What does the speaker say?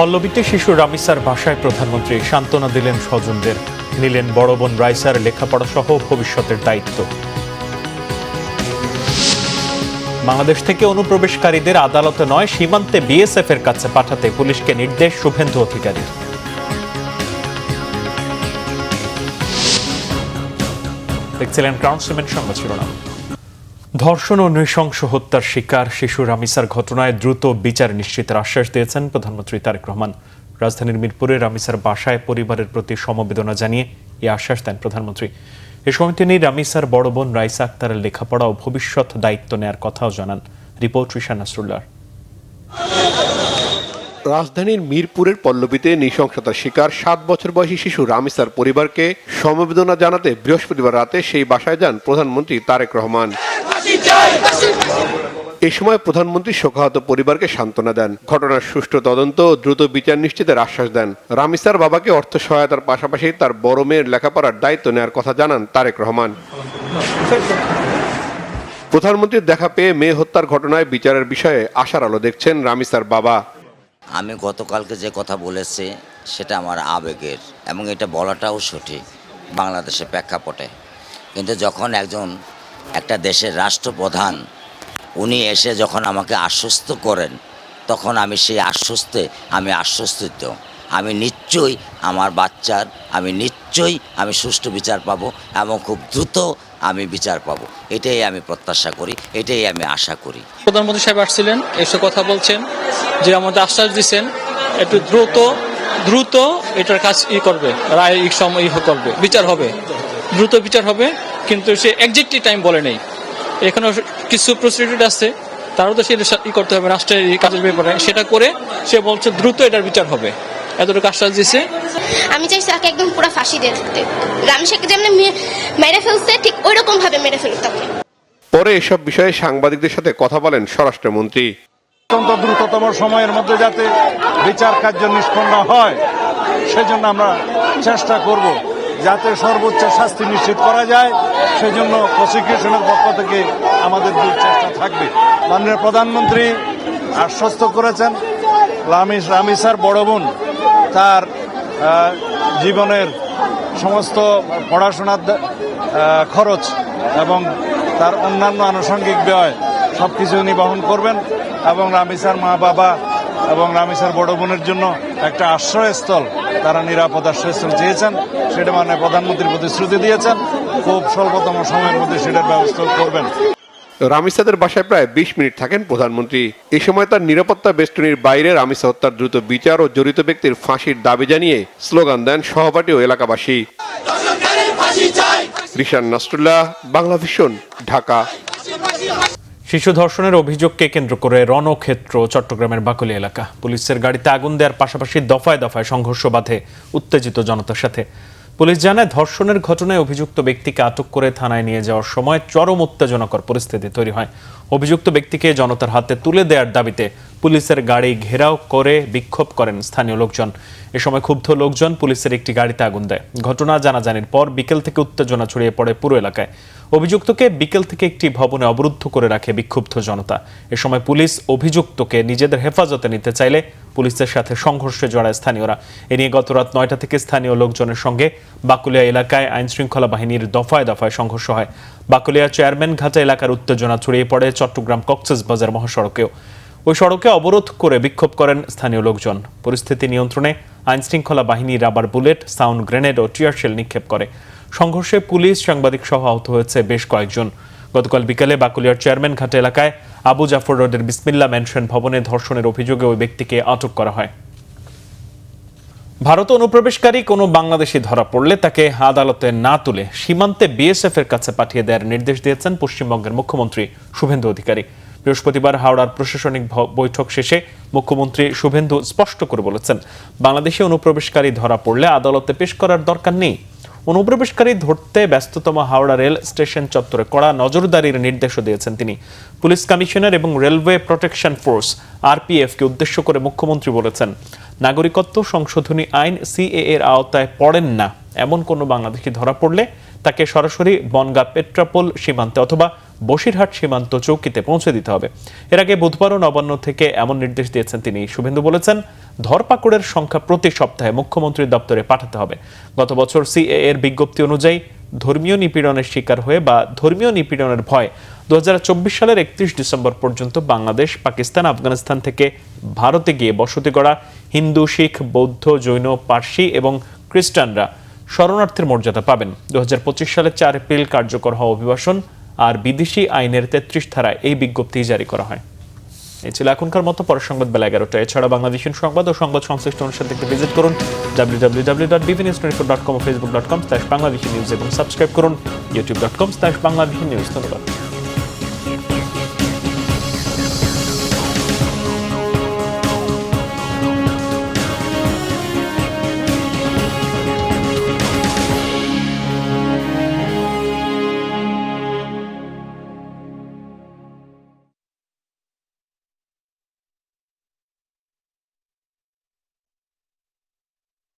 পল্লবীতে শিশু রামিসার বাসায় প্রধানমন্ত্রী সান্ত্বনা দিলেন স্বজনদের, নিলেন বড় বোন রাইসার লেখাপড়া সহ ভবিষ্যতের দায়িত্ব। বাংলাদেশ থেকে অনুপ্রবেশকারীদের আদালতে নয় সীমান্তে বিএসএফ এর কাছে পাঠাতে পুলিশকে নির্দেশ শুভেন্দু অধিকারীর। দেখছিলেন ক্রাউন সিমেন্ট সংবাদ শিরোনাম। ধর্ষণ ও নৃশংস হত্যার শিকার শিশু রামিসার ঘটনায় দ্রুত বিচার নিশ্চিতের আশ্বাস দিয়েছেন প্রধানমন্ত্রী তারেক রহমান। রাজধানীর মিরপুরে রামিসার বাসায় পরিবারের প্রতি সমবেদনা জানিয়ে এই আশ্বাস দেন প্রধানমন্ত্রী। এ সময় তিনি রামিসার বড় বোন রাইসা আক্তারের লেখাপড়া ও ভবিষ্যৎ দায়িত্ব নেয়ার কথাও জানান। রিপোর্ট রিশান নাসরুল্লাহ। রাজধানীর মিরপুরের পল্লবীতে নৃশংসতার শিকার 7 বছর বয়সী শিশু রামিসার পরিবারকে সমবেদনা জানাতে বৃহস্পতিবার রাতে সেই বাসায় যান প্রধানমন্ত্রী তারেক রহমান। এই সময় প্রধানমন্ত্রী শোকাহত পরিবারকে সান্ত্বনা দেন, ঘটনার সুষ্ঠু তদন্ত ও দ্রুত বিচার নিশ্চিতের আশ্বাস দেন। রামিসার বাবাকে অর্থ সহায়তার পাশাপাশি তার বড় মেয়ের লেখাপড়ার দায়িত্ব নেওয়ার কথা জানান তারেক রহমান। প্রধানমন্ত্রীর দেখা পেয়ে মেয়ে হত্যার ঘটনায় বিচারের বিষয়ে আশার আলো দেখছেন রামিসার বাবা। আমি গতকালকে যে কথা বলেছি সেটা আমার আবেগের, এবং এটা বলাটাও সঠিক বাংলাদেশের প্রেক্ষাপটে। কিন্তু যখন একটা দেশের রাষ্ট্রপ্রধান উনি এসে যখন আমাকে আশ্বস্ত করেন, তখন আমি সেই আমি আশ্বস্তিত। আমি নিশ্চয়ই আমার বাচ্চার আমি সুষ্ঠু বিচার পাবো এবং খুব দ্রুত আমি বিচার পাবো। এটাই আমি প্রত্যাশা করি, এটাই আমি আশা করি। প্রধানমন্ত্রী সাহেব আসছিলেন, এসে কথা বলছেন, যে আমাদের আশ্বাস দিচ্ছেন একটু দ্রুত এটার কাজ করবে, রায় সময় করবে, বিচার হবে, দ্রুত বিচার হবে। কিন্তু সে এক্সাক্টলি টাইম বলে নেই, এখানে কিছু প্রসিডিউর আছে, তারও তো সেটা করতে হবে রাষ্ট্রের কাজের ব্যাপারে, সেটা করে সে বলছে দ্রুত এটার বিচার হবে, এতটুকু আশ্বাস দিচ্ছে। আমি চাইছি তাকে একদম পুরো ফাঁসি দিয়ে দিতে, রামিসাকে যেমন মেরে ফেলছে ঠিক ওই রকম ভাবে মেরে ফেলতে হবে। পরে এসব বিষয়ে সাংবাদিকদের সাথে কথা বলেন স্বরাষ্ট্রমন্ত্রী। অত্যন্ত দ্রুততম সময়ের মধ্যে যাতে বিচার কার্য নিষ্পন্ন হয়, সেজন্য আমরা চেষ্টা করব যাতে সর্বোচ্চ শাস্তি নিশ্চিত করা যায়। সেজন্য প্রসিকিউশনের পক্ষ থেকে আমাদের চেষ্টা থাকবে। মাননীয় প্রধানমন্ত্রী আশ্বস্ত করেছেন রামিসার বড় বোন তার জীবনের সমস্ত পড়াশোনার খরচ এবং তার অন্যান্য আনুষঙ্গিক ব্যয় সবকিছু উনি বহন করবেন, এবং রামিসার মা বাবা এবং রামিসার বড় বোনের জন্য একটা আশ্রয়স্থল, তারা নিরাপদ আশ্রয়স্থল চেয়েছেন, সেটা মাননীয় প্রধানমন্ত্রীর প্রতিশ্রুতি দিয়েছেন। খুব স্বল্পতম সময়ের মধ্যে সেটার ব্যবস্থা করবেন। রামিসাদের বাসায় প্রায় 20 মিনিট থাকেন প্রধানমন্ত্রী। এই সময় তার নিরাপত্তা বেষ্টনীর বাইরে রামিসা হত্যার দ্রুত বিচার ও জড়িত ব্যক্তির ফাঁসির দাবি জানিয়ে স্লোগান দেন সহপাঠী ও এলাকাবাসী। রিশান নাসরুল্লাহ, বাংলা ভিশন, ঢাকা। শিশু ধর্ষণের অভিযোগকে কেন্দ্র করে রণক্ষেত্র চট্টগ্রামের বাকলী এলাকা। পুলিশের গাড়িতে আগুন দেওয়ার পাশাপাশি দফায় দফায় সংঘর্ষ বাধে উত্তেজিত জনতার সাথে। পুলিশ জানায়, ধর্ষণের ঘটনায় অভিযুক্ত ব্যক্তিকে আটক করে থানায় নিয়ে যাওয়ার সময় চরম উত্তেজনাকর পরিস্থিতি তৈরি হয়। অভিযুক্ত ব্যক্তিকে জনতার হাতে তুলে দেওয়ার দাবিতে পুলিশের গাড়ি ঘেরাও করে বিক্ষোভ করেন স্থানীয় লোকজন। এ সময় ক্ষুব্ধ লোকজন পুলিশের একটি গাড়িতে আগুন দেয়। ঘটনা জানাজানির পর বিকেল থেকে উত্তেজনা ছড়িয়ে পড়ে পুরো এলাকায়। অভিযুক্তকে বিকেল থেকে একটি ভবনে অবরুদ্ধ করে রাখে বিক্ষুব্ধ জনতা। এ সময় পুলিশ অভিযুক্তকে নিজেদের হেফাজতে নিতে চাইলে পুলিশের সাথে সংঘর্ষে জড়ায় স্থানীয়রা। এ নিয়ে গত রাত 9টা থেকে স্থানীয় লোকজনের সঙ্গে বাকুলিয়া এলাকায় আইনশৃঙ্খলা বাহিনীর দফায় দফায় সংঘর্ষ হয়। বাকুলিয়া চেয়ারম্যান ঘাটা এলাকার উত্তেজনা ছড়িয়ে পড়ে চট্টগ্রাম কক্সবাজার মহাসড়কেও। ওই সড়কে অবরোধ করে বিক্ষোভ করেন স্থানীয় লোকজন। পরিস্থিতি নিয়ন্ত্রণে আইনশৃঙ্খলা বাহিনী রাবার বুলেট, সাউন্ড গ্রেনেড ও টিয়ারশেল নিক্ষেপ করে। সংঘর্ষে পুলিশ, সাংবাদিক সহ আহত হয়েছে বেশ কয়েকজন। গতকাল বিকেলে বাকুলিয়ার চেয়ারম্যান ঘাট এলাকায় আবু জাফর রোডের বিসমিল্লা ম্যানশন ভবনে ধর্ষণের অভিযোগে ওই ব্যক্তিকে আটক করা হয়। ভারত অনুপ্রবেশকারী কোনো বাংলাদেশি ধরা পড়লে তাকে আদালতে না তুলে সীমান্তে বিএসএফ এর কাছে পাঠিয়ে দেওয়ার নির্দেশ দিয়েছেন পশ্চিমবঙ্গের মুখ্যমন্ত্রী শুভেন্দু অধিকারী। বৃহস্পতিবার হাওড়ার প্রশাসনিক বৈঠক শেষে মুখ্যমন্ত্রী শুভেন্দু স্পষ্ট করে বলেছেন, বাংলাদেশি অনুপ্রবেশকারী ধরা পড়লে আদালতে পেশ করার দরকার নেই। অনুপ্রবেশকারী ধরতে ব্যস্ততম হাওড়া রেল স্টেশন চত্বরে কড়া নজরদারির নির্দেশও দিয়েছেন তিনি। পুলিশ কমিশনার এবং রেলওয়ে প্রোটেকশন ফোর্স আরপিএফ কে উদ্দেশ্য করে মুখ্যমন্ত্রী বলেছেন, নাগরিকত্ব সংশোধনী আইন সিএএ এর আওতায় পড়েন না এমন কোনো বাংলাদেশি ধরা পড়লে তাকে সরাসরি বনগাঁ পেট্রাপোল সীমান্তে অথবা বসিরহাট সীমান্ত চৌকিতে পৌঁছে দিতে হবে। এর আগে বুধবারও নবান্ন থেকে এমন নির্দেশ দিয়েছেন তিনি। শুভেন্দু বলেছেন, ধরপাকড়ের সংখ্যা প্রতি সপ্তাহে মুখ্যমন্ত্রীর দপ্তরে পাঠাতে হবে। গত বছর সিএএ এর বিজ্ঞপ্তি অনুযায়ী ধর্মীয় নিপীড়নের শিকার হয়ে বা ধর্মীয় নিপীড়নের ভয় 2024 সালের 31 ডিসেম্বর পর্যন্ত বাংলাদেশ, পাকিস্তান, আফগানিস্তান থেকে ভারতে গিয়ে বসতি গড়া হিন্দু, শিখ, বৌদ্ধ, জৈন, পার্সি এবং খ্রিস্টানরা শরণার্থীর মর্যাদা পাবেন। 2025 সালের 4 এপ্রিল কার্যকর হওয়া অভিবাসন আর বিদেশি আইনের 33 ধারায় এই বিজ্ঞপ্তি জারি করা হয়। এই ছিল এখনকার মতো। পরের সংবাদ বেলা 11টায়। এছাড়া বাংলাদেশের সংবাদ ও সংবাদ সংশ্লিষ্ট অনুষ্ঠান দেখতে ভিজিট করুন www.bvnews24.com ও facebook.com/bangladeshinews এবং সাবস্ক্রাইব করুন youtube.com/bangladeshinews। ধন্যবাদ।